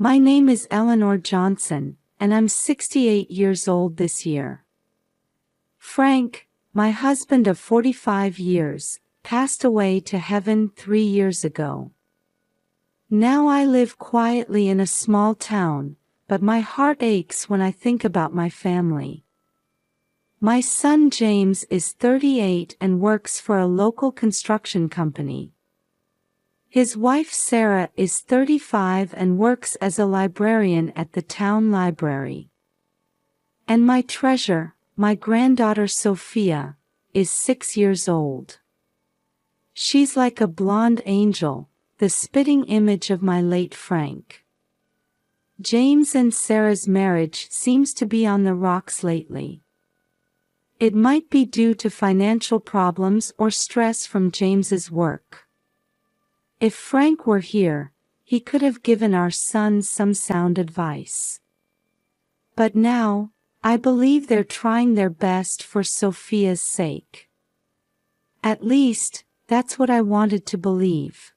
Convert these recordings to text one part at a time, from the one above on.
My name is Eleanor Johnson, and I'm 68 years old this year. Frank, my husband of 45 years, passed away to heaven 3 years ago. Now I live quietly in a small town, but my heart aches when I think about my family. My son James is 38 and works for a local construction company. His wife Sarah is 35 and works as a librarian at the town library. And my treasure, my granddaughter Sophia, is 6 years old. She's like a blonde angel, the spitting image of my late Frank. James and Sarah's marriage seems to be on the rocks lately. It might be due to financial problems or stress from James's work. If Frank were here, he could have given our son some sound advice. But now, I believe they're trying their best for Sophia's sake. At least, that's what I wanted to believe.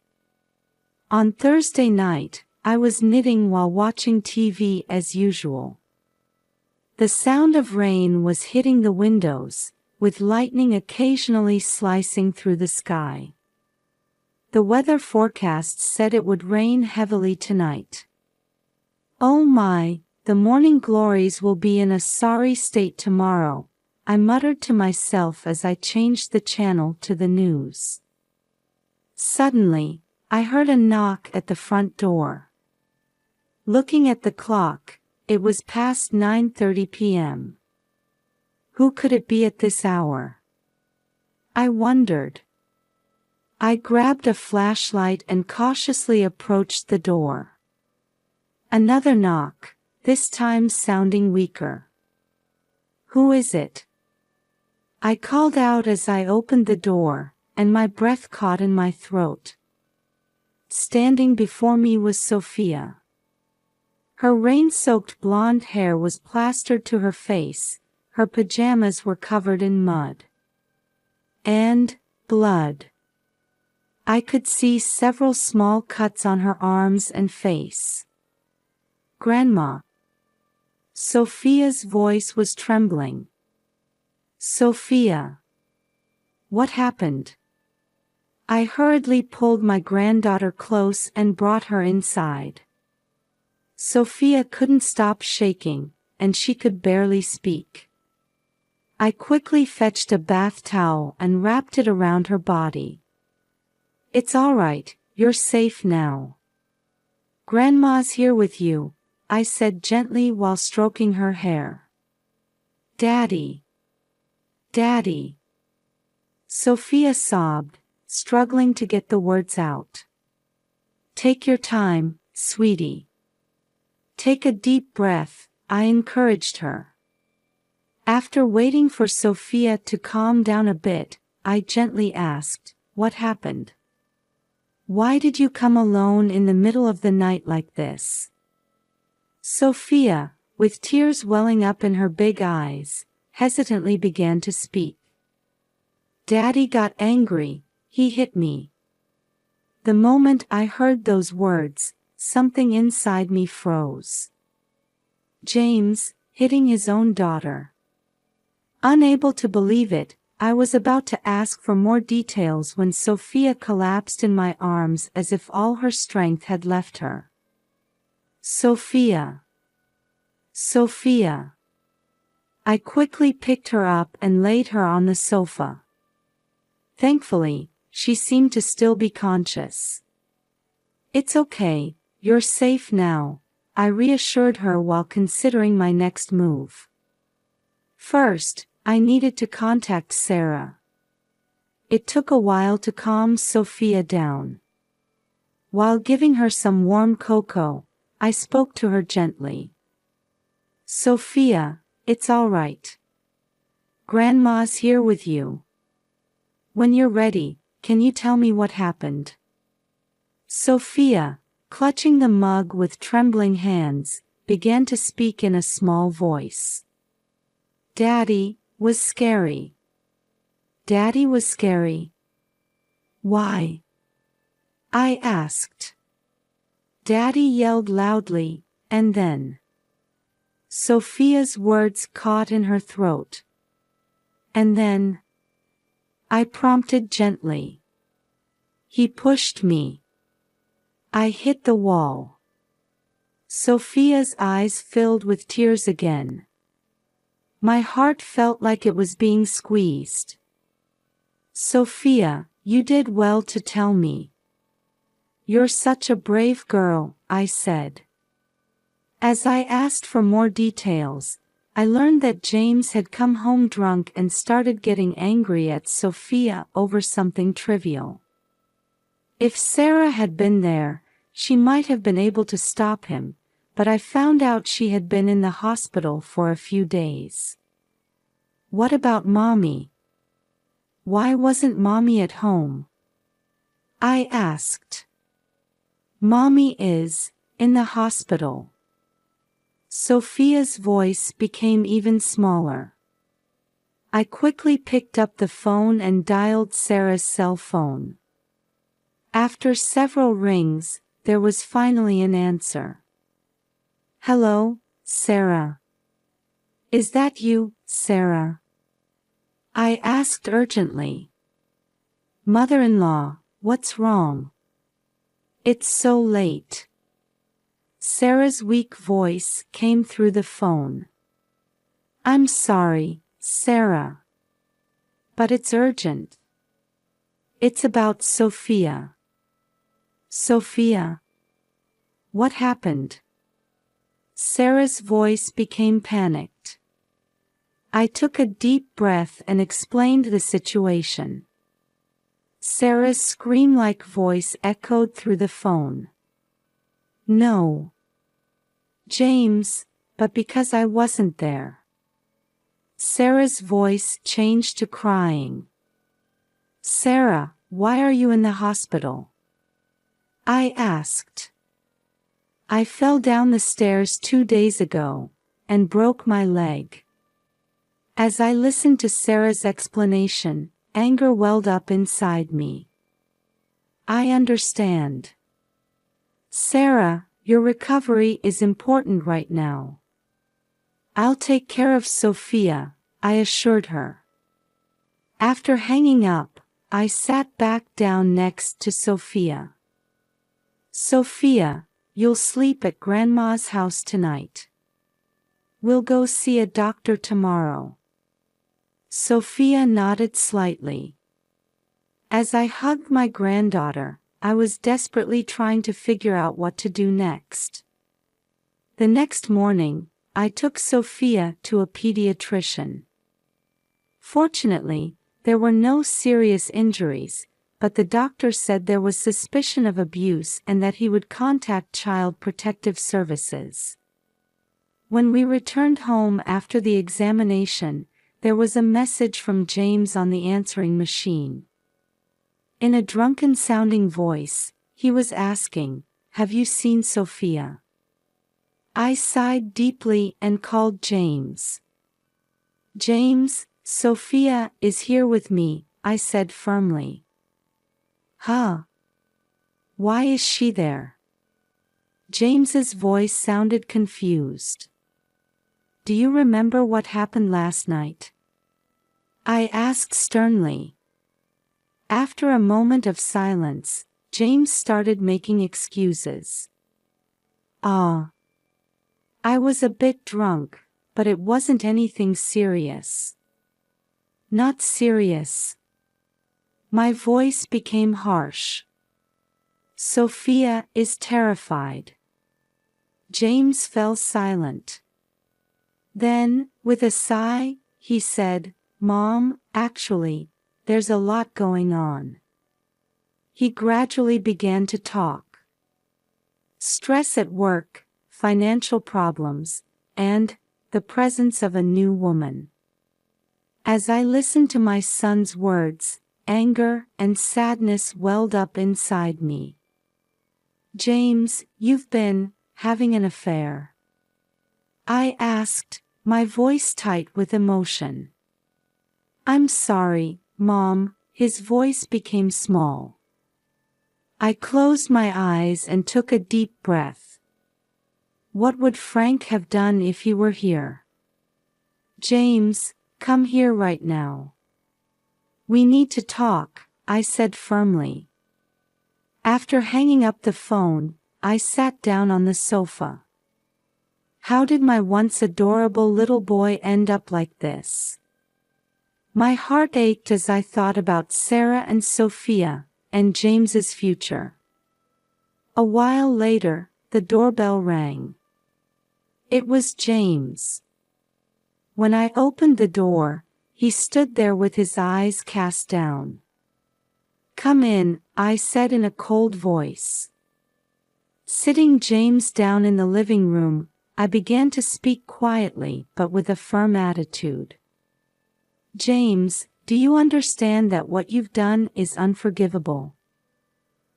On Thursday night, I was knitting while watching TV as usual. The sound of rain was hitting the windows, with lightning occasionally slicing through the sky. The weather forecast said it would rain heavily tonight. Oh my, the morning glories will be in a sorry state tomorrow, I muttered to myself as I changed the channel to the news. Suddenly, I heard a knock at the front door. Looking at the clock, it was past 9:30 p.m. Who could it be at this hour? I wondered. I grabbed a flashlight and cautiously approached the door. Another knock, this time sounding weaker. Who is it? I called out as I opened the door, and my breath caught in my throat. Standing before me was Sophia. Her rain-soaked blonde hair was plastered to her face, her pajamas were covered in mud. And blood. I could see several small cuts on her arms and face. Grandma. Sophia's voice was trembling. Sophia. What happened? I hurriedly pulled my granddaughter close and brought her inside. Sophia couldn't stop shaking, and she could barely speak. I quickly fetched a bath towel and wrapped it around her body. It's all right, you're safe now. Grandma's here with you, I said gently while stroking her hair. Daddy. Daddy. Sophia sobbed, struggling to get the words out. Take your time, sweetie. Take a deep breath, I encouraged her. After waiting for Sophia to calm down a bit, I gently asked, what happened? Why did you come alone in the middle of the night like this? Sophia, with tears welling up in her big eyes, hesitantly began to speak. Daddy got angry, he hit me. The moment I heard those words, something inside me froze. James, hitting his own daughter. Unable to believe it, I was about to ask for more details when Sophia collapsed in my arms as if all her strength had left her. Sophia. Sophia. I quickly picked her up and laid her on the sofa. Thankfully, she seemed to still be conscious. It's okay, you're safe now, I reassured her while considering my next move. First, I needed to contact Sarah. It took a while to calm Sophia down. While giving her some warm cocoa, I spoke to her gently. Sophia, it's all right. Grandma's here with you. When you're ready, can you tell me what happened? Sophia, clutching the mug with trembling hands, began to speak in a small voice. Daddy was scary. Daddy was scary. Why? I asked. Daddy yelled loudly, and then Sophia's words caught in her throat. And then, I prompted gently. He pushed me. I hit the wall. Sophia's eyes filled with tears again. My heart felt like it was being squeezed. Sophia, you did well to tell me. You're such a brave girl, I said. As I asked for more details, I learned that James had come home drunk and started getting angry at Sophia over something trivial. If Sarah had been there, she might have been able to stop him, but I found out she had been in the hospital for a few days. What about Mommy? Why wasn't Mommy at home? I asked. Mommy is in the hospital. Sophia's voice became even smaller. I quickly picked up the phone and dialed Sarah's cell phone. After several rings, there was finally an answer. Hello, Sarah. Is that you, Sarah? I asked urgently. Mother-in-law, what's wrong? It's so late. Sarah's weak voice came through the phone. I'm sorry, Sarah. But it's urgent. It's about Sophia. Sophia? What happened? Sarah's voice became panicked. I took a deep breath and explained the situation. Sarah's scream-like voice echoed through the phone. No. James, but because I wasn't there. Sarah's voice changed to crying. Sarah, why are you in the hospital? I asked. I fell down the stairs 2 days ago, and broke my leg. As I listened to Sarah's explanation, anger welled up inside me. I understand. Sarah, your recovery is important right now. I'll take care of Sophia, I assured her. After hanging up, I sat back down next to Sophia. Sophia, you'll sleep at Grandma's house tonight. We'll go see a doctor tomorrow. Sophia nodded slightly. As I hugged my granddaughter, I was desperately trying to figure out what to do next. The next morning, I took Sophia to a pediatrician. Fortunately, there were no serious injuries, but the doctor said there was suspicion of abuse and that he would contact Child Protective Services. When we returned home after the examination, there was a message from James on the answering machine. In a drunken-sounding voice, he was asking, "Have you seen Sophia?" I sighed deeply and called James. James, Sophia is here with me, I said firmly. Huh? Why is she there? James's voice sounded confused. Do you remember what happened last night? I asked sternly. After a moment of silence, James started making excuses. I was a bit drunk, but it wasn't anything serious. Not serious. My voice became harsh. Sophia is terrified. James fell silent. Then, with a sigh, he said, "Mom, actually, there's a lot going on." He gradually began to talk. Stress at work, financial problems, and the presence of a new woman. As I listened to my son's words, anger and sadness welled up inside me. James, you've been having an affair? I asked, my voice tight with emotion. I'm sorry, Mom, his voice became small. I closed my eyes and took a deep breath. What would Frank have done if he were here? James, come here right now. We need to talk, I said firmly. After hanging up the phone, I sat down on the sofa. How did my once adorable little boy end up like this? My heart ached as I thought about Sarah and Sophia, and James's future. A while later, the doorbell rang. It was James. When I opened the door, he stood there with his eyes cast down. Come in, I said in a cold voice. Sitting James down in the living room, I began to speak quietly but with a firm attitude. James, do you understand that what you've done is unforgivable?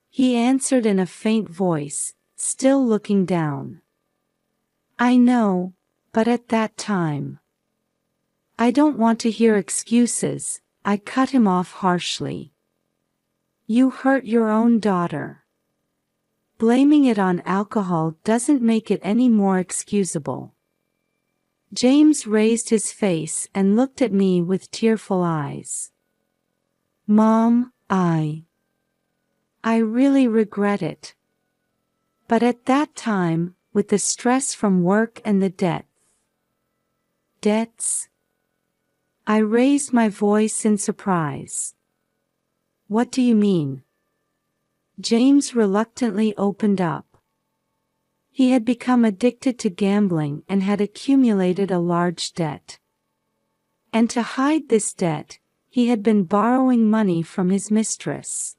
He answered in a faint voice, still looking down. I know, but at that time. I don't want to hear excuses, I cut him off harshly. You hurt your own daughter. Blaming it on alcohol doesn't make it any more excusable. James raised his face and looked at me with tearful eyes. Mom, I really regret it. But at that time, with the stress from work and the debts, I raised my voice in surprise. What do you mean? James reluctantly opened up. He had become addicted to gambling and had accumulated a large debt. And to hide this debt, he had been borrowing money from his mistress.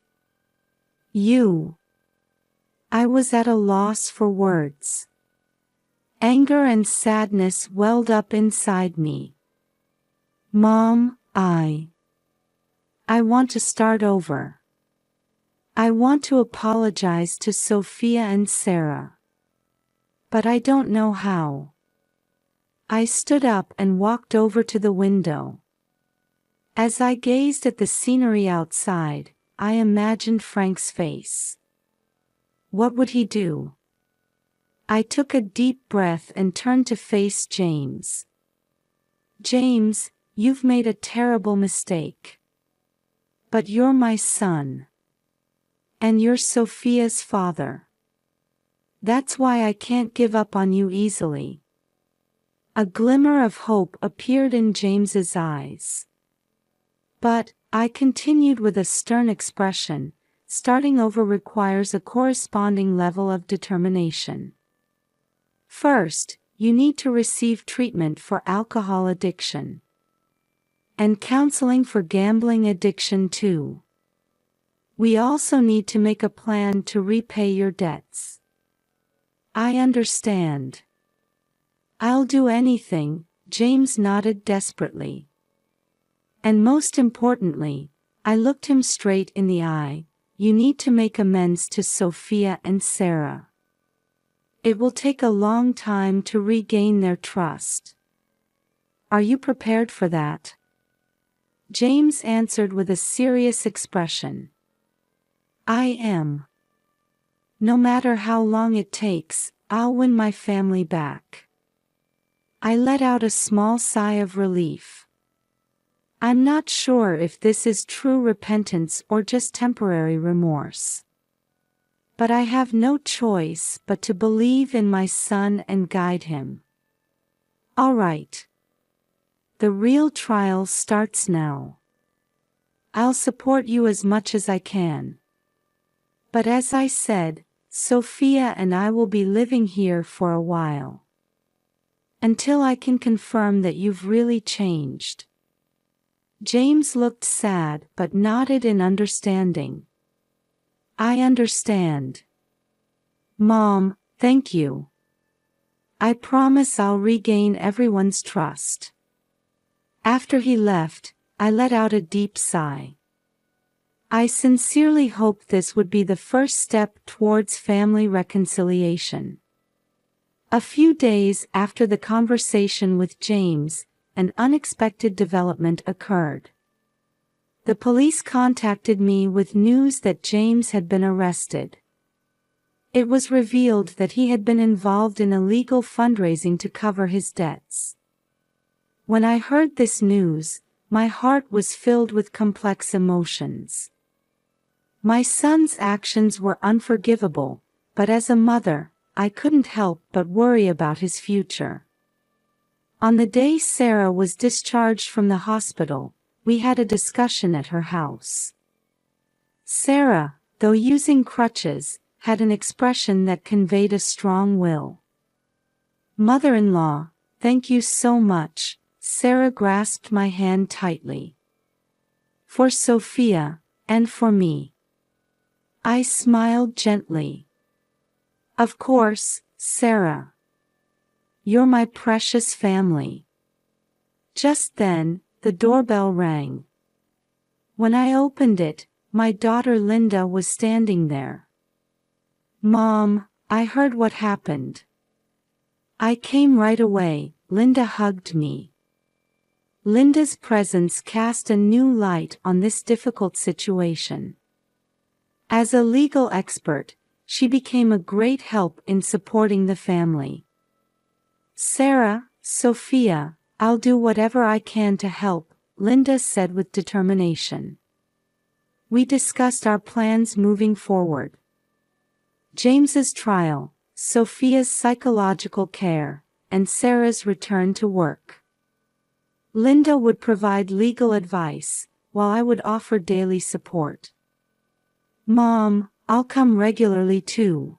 I was at a loss for words. Anger and sadness welled up inside me. Mom, I want to start over. I want to apologize to Sophia and Sarah. But I don't know how. I stood up and walked over to the window. As I gazed at the scenery outside, I imagined Frank's face. What would he do? I took a deep breath and turned to face James. James, you've made a terrible mistake. But you're my son. And you're Sophia's father. That's why I can't give up on you easily. A glimmer of hope appeared in James's eyes. But, I continued with a stern expression, starting over requires a corresponding level of determination. First, you need to receive treatment for alcohol addiction. And counseling for gambling addiction too. We also need to make a plan to repay your debts. I understand. I'll do anything, James nodded desperately. And most importantly, I looked him straight in the eye, you need to make amends to Sophia and Sarah. It will take a long time to regain their trust. Are you prepared for that? James answered with a serious expression. I am. No matter how long it takes, I'll win my family back. I let out a small sigh of relief. I'm not sure if this is true repentance or just temporary remorse. But I have no choice but to believe in my son and guide him. All right. The real trial starts now. I'll support you as much as I can. But as I said, Sophia and I will be living here for a while. Until I can confirm that you've really changed. James looked sad but nodded in understanding. I understand. Mom, thank you. I promise I'll regain everyone's trust. After he left, I let out a deep sigh. I sincerely hoped this would be the first step towards family reconciliation. A few days after the conversation with James, an unexpected development occurred. the police contacted me with news that James had been arrested. It was revealed that he had been involved in illegal fundraising to cover his debts. When I heard this news, my heart was filled with complex emotions. My son's actions were unforgivable, but as a mother, I couldn't help but worry about his future. On the day Sarah was discharged from the hospital, we had a discussion at her house. Sarah, though using crutches, had an expression that conveyed a strong will. "Mother-in-law, thank you so much," Sarah grasped my hand tightly. "For Sophia, and for me." I smiled gently. "Of course, Sarah. You're my precious family." Just then, the doorbell rang. When I opened it, my daughter Linda was standing there. "Mom, I heard what happened." I came right away. Linda hugged me. Linda's presence cast a new light on this difficult situation. As a legal expert, she became a great help in supporting the family. "Sarah, Sophia, I'll do whatever I can to help," Linda said with determination. We discussed our plans moving forward. James's trial, Sophia's psychological care, and Sarah's return to work. Linda would provide legal advice, while I would offer daily support. "Mom, I'll come regularly too.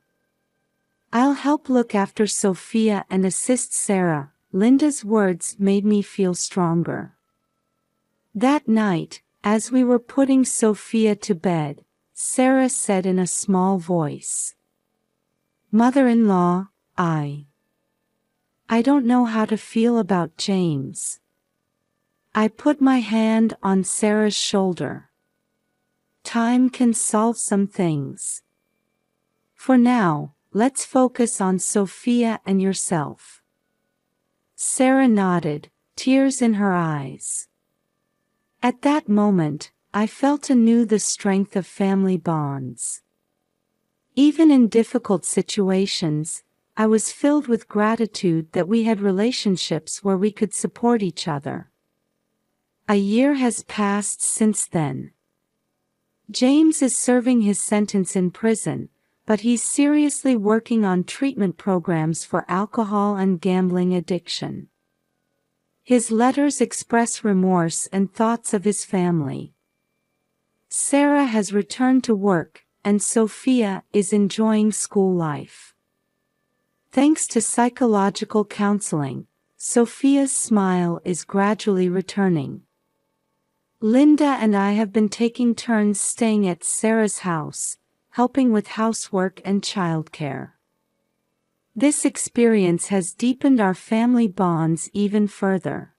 I'll help look after Sophia and assist Sarah." Linda's words made me feel stronger. That night, as we were putting Sophia to bed, Sarah said in a small voice, "Mother-in-law, I don't know how to feel about James." I put my hand on Sarah's shoulder. "Time can solve some things. For now, let's focus on Sophia and yourself." Sarah nodded, tears in her eyes. At that moment, I felt anew the strength of family bonds. Even in difficult situations, I was filled with gratitude that we had relationships where we could support each other. A year has passed since then. James is serving his sentence in prison, but he's seriously working on treatment programs for alcohol and gambling addiction. His letters express remorse and thoughts of his family. Sarah has returned to work, and Sophia is enjoying school life. Thanks to psychological counseling, Sophia's smile is gradually returning. Linda and I have been taking turns staying at Sarah's house, helping with housework and childcare. This experience has deepened our family bonds even further.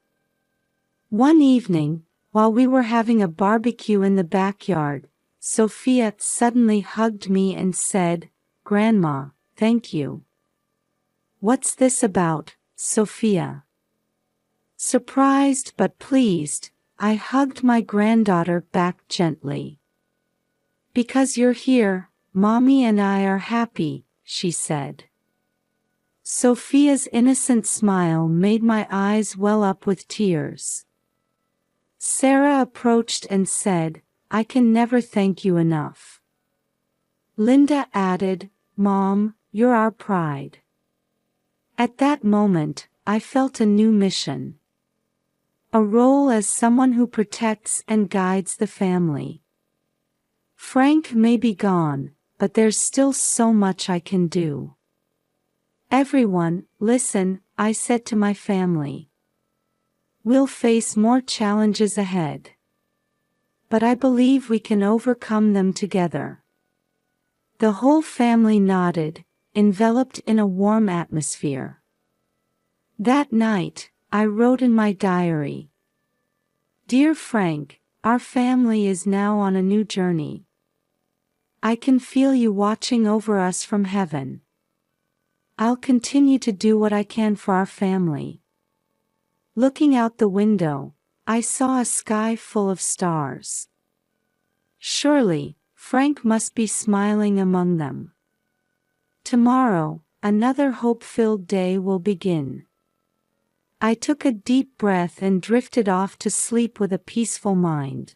One evening, while we were having a barbecue in the backyard, Sophia suddenly hugged me and said, "Grandma, thank you." "What's this about, Sophia?" Surprised but pleased, I hugged my granddaughter back gently. "Because you're here, Mommy and I are happy," she said. Sophia's innocent smile made my eyes well up with tears. Sarah approached and said, "I can never thank you enough." Linda added, "Mom, you're our pride." At that moment, I felt a new mission. A role as someone who protects and guides the family. Frank may be gone, but there's still so much I can do. "Everyone, listen," I said to my family. "We'll face more challenges ahead. But I believe we can overcome them together." The whole family nodded, enveloped in a warm atmosphere. That night, I wrote in my diary, "Dear Frank, our family is now on a new journey. I can feel you watching over us from heaven. I'll continue to do what I can for our family." Looking out the window, I saw a sky full of stars. Surely, Frank must be smiling among them. Tomorrow, another hope-filled day will begin. I took a deep breath and drifted off to sleep with a peaceful mind.